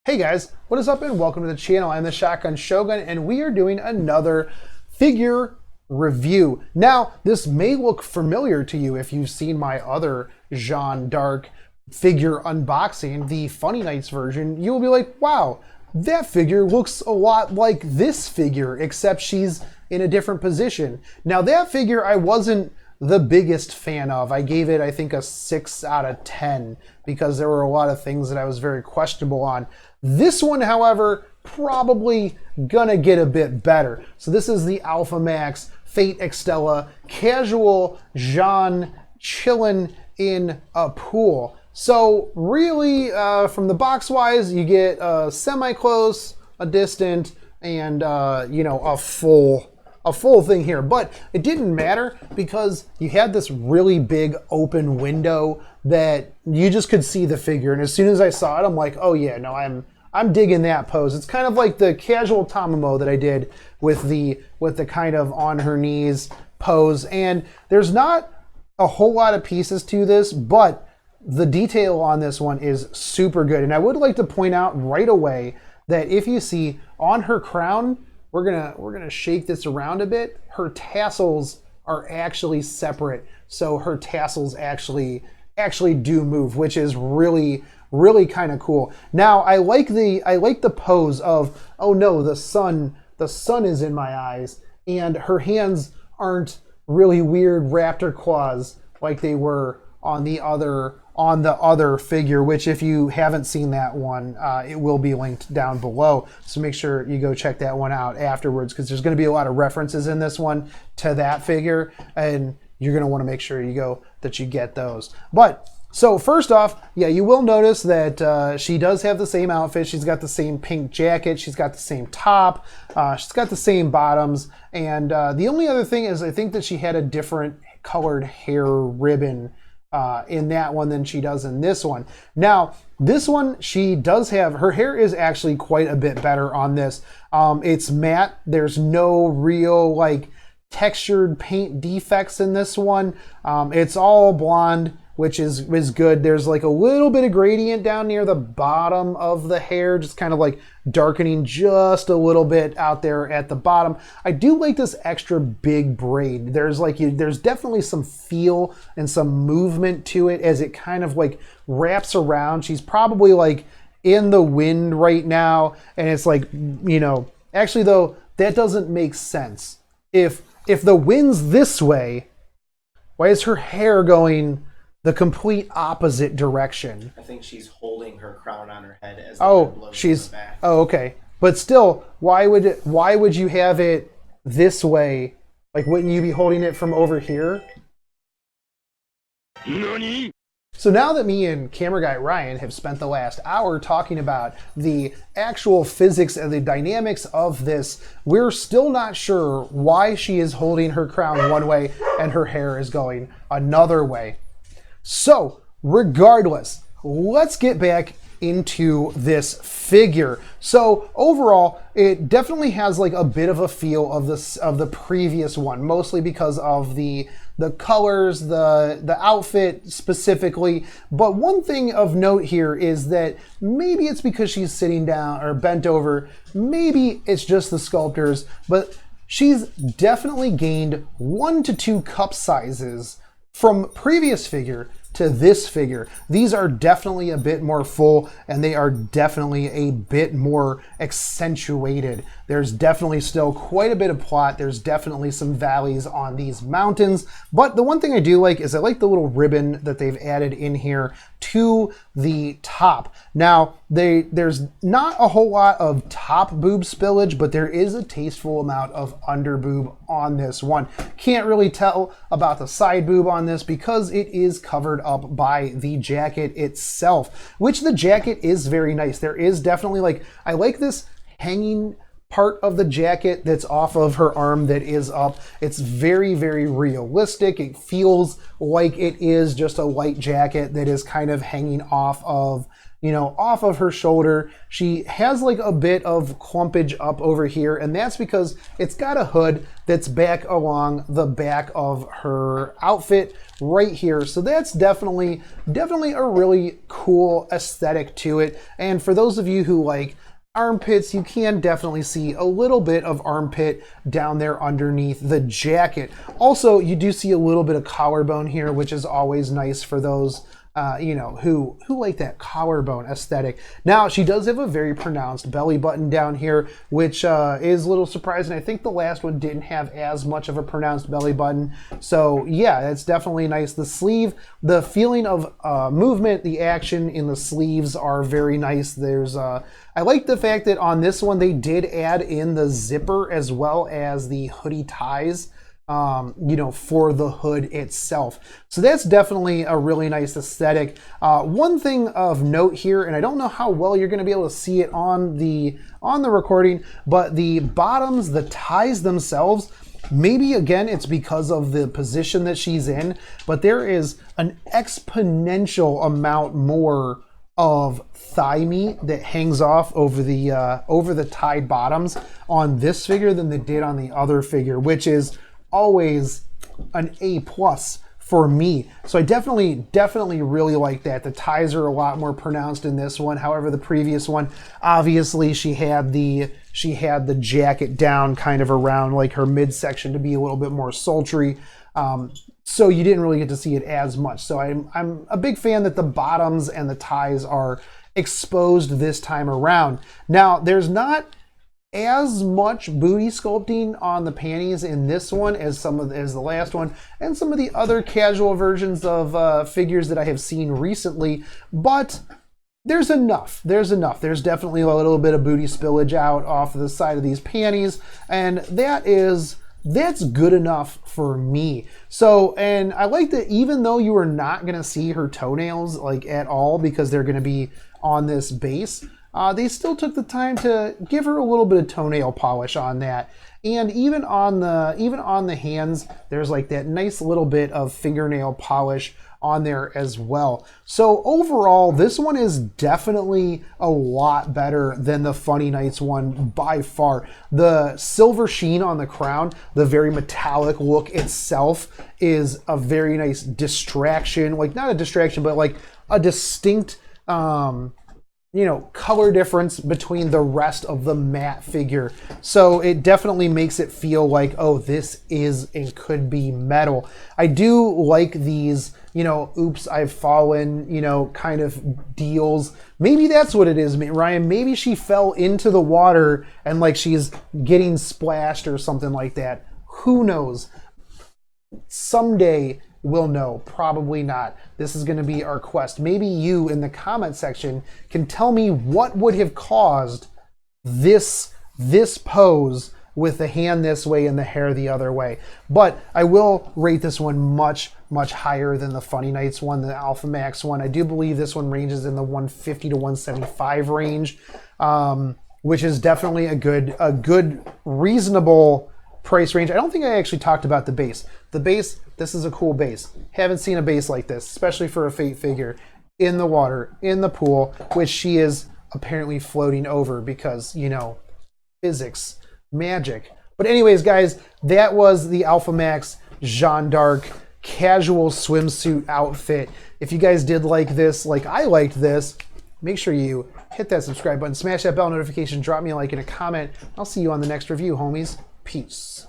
Hey guys, what is up and welcome to the channel. I'm the Shotgun Shogun and we are doing another figure review. Now, this may look familiar to you if you've seen my other Jeanne d'Arc figure unboxing, the Funny Nights version. You'll be like, wow, that figure looks a lot like this figure, except she's in a different position. Now, that figure I wasn't the biggest fan of. I gave it, I think, a 6 out of 10 because there were a lot of things that I was very questionable on. This one, however, probably gonna get a bit better. So this is the Alpha Max Fate Extella Casual Jeanne chilling in a pool. So really, from the box wise, you get a semi-close, a distant, and a full thing here. But it didn't matter because you had this really big open window that you just could see the figure. And as soon as I saw it, I'm like, oh yeah, no, I'm digging that pose. It's kind of like the casual Tamamo that I did with the kind of on her knees pose. And there's not a whole lot of pieces to this, but the detail on this one is super good. And I would like to point out right away that if you see on her crown, we're gonna shake this around a bit. Her tassels are actually separate, so her tassels actually do move, which is really kind of cool. Now I like the pose of, oh no, the sun is in my eyes, and her hands aren't really weird raptor claws like they were on the other figure, which if you haven't seen that one, it will be linked down below. So make sure you go check that one out afterwards, because there's going to be a lot of references in this one to that figure, and you're going to want to make sure that you get those. But so first off, yeah, you will notice that she does have the same outfit. She's got the same pink jacket. She's got the same top. She's got the same bottoms. And the only other thing is I think that she had a different colored hair ribbon in that one than she does in this one. Now, this one, she does have, her hair is actually quite a bit better on this. It's matte. There's no real like textured paint defects in this one. It's all blonde, which is good. There's like a little bit of gradient down near the bottom of the hair, just kind of like darkening just a little bit out there at the bottom. I do like this extra big braid. There's definitely some feel and some movement to it as it kind of like wraps around. She's probably like in the wind right now, and it's like, actually though, that doesn't make sense. If the wind's this way, why is her hair going the complete opposite direction? I think she's holding her crown on her head as the wind blows in the back. Oh, okay. But still, why would you have it this way? Like, wouldn't you be holding it from over here? NANI? So now that me and camera guy Ryan have spent the last hour talking about the actual physics and the dynamics of this, we're still not sure why she is holding her crown one way and her hair is going another way. So, regardless, let's get back into this figure. So overall, it definitely has like a bit of a feel of the previous one, mostly because of the colors, the outfit specifically. But one thing of note here is that maybe it's because she's sitting down or bent over, maybe it's just the sculptors, but she's definitely gained 1 to 2 cup sizes from previous figure to this figure. These are definitely a bit more full, and they are definitely a bit more accentuated. There's definitely still quite a bit of plot. There's definitely some valleys on these mountains, but the one thing I do like is I like the little ribbon that they've added in here to the top. Now, there's not a whole lot of top boob spillage, but there is a tasteful amount of under boob on this one. Can't really tell about the side boob on this because it is covered up by the jacket itself, which the jacket is very nice. There is definitely like, I like this hanging part of the jacket that's off of her arm that is up. It's very realistic. It feels like it is just a light jacket that is kind of hanging off of, you know, off of her shoulder. She has like a bit of clumpage up over here, and that's because it's got a hood that's back along the back of her outfit right here. So that's definitely a really cool aesthetic to it. And for those of you who like armpits, you can definitely see a little bit of armpit down there underneath the jacket. Also, you do see a little bit of collarbone here, which is always nice for those you know, who like that collarbone aesthetic. Now, she does have a very pronounced belly button down here, which is a little surprising. I think the last one didn't have as much of a pronounced belly button. So yeah, that's definitely nice. The sleeve, the feeling of movement, the action in the sleeves are very nice. There's I like the fact that on this one, they did add in the zipper as well as the hoodie ties, you know, for the hood itself. So that's definitely a really nice aesthetic. One thing of note here, and I don't know how well you're going to be able to see it on the recording, but the bottoms, the ties themselves, maybe again it's because of the position that she's in, but there is an exponential amount more of thigh meat that hangs off over the tied bottoms on this figure than they did on the other figure, which is always an A+ for me. So I definitely really like that. The ties are a lot more pronounced in this one. However, the previous one, obviously she had the jacket down kind of around like her midsection to be a little bit more sultry. So you didn't really get to see it as much. So I'm a big fan that the bottoms and the ties are exposed this time around. Now, there's not as much booty sculpting on the panties in this one as the last one and some of the other casual versions of figures that I have seen recently, but there's enough. There's definitely a little bit of booty spillage out off the side of these panties, and that's good enough for me. So, and I like that even though you are not gonna see her toenails like at all because they're gonna be on this base, they still took the time to give her a little bit of toenail polish on that. And even on the hands, there's like that nice little bit of fingernail polish on there as well. So overall, this one is definitely a lot better than the Funny Nights one by far. The silver sheen on the crown, the very metallic look itself, is a very nice distraction. Like, not a distraction, but like a distinct you know, color difference between the rest of the matte figure. So it definitely makes it feel like, oh, this is and could be metal. I do like these, you know, oops, I've fallen, you know, kind of deals. Maybe that's what it is, Ryan. Maybe she fell into the water and like she's getting splashed or something like that. Who knows? Someday we'll know. Probably not. This is going to be our quest. Maybe you in the comment section can tell me what would have caused this pose with the hand this way and the hair the other way. But I will rate this one much higher than the Funny Nights one, the Alpha Max one. I do believe this one ranges in the 150 to 175 range, which is definitely a good reasonable price range. I don't think I actually talked about the base. The base, this is a cool base. Haven't seen a base like this, especially for a Fate figure in the water, in the pool, which she is apparently floating over because, you know, physics, magic. But anyways, guys, that was the Alpha Max Jeanne d'Arc casual swimsuit outfit. If you guys did like this, like I liked this, make sure you hit that subscribe button, smash that bell notification, drop me a like and a comment. I'll see you on the next review, homies. Peace.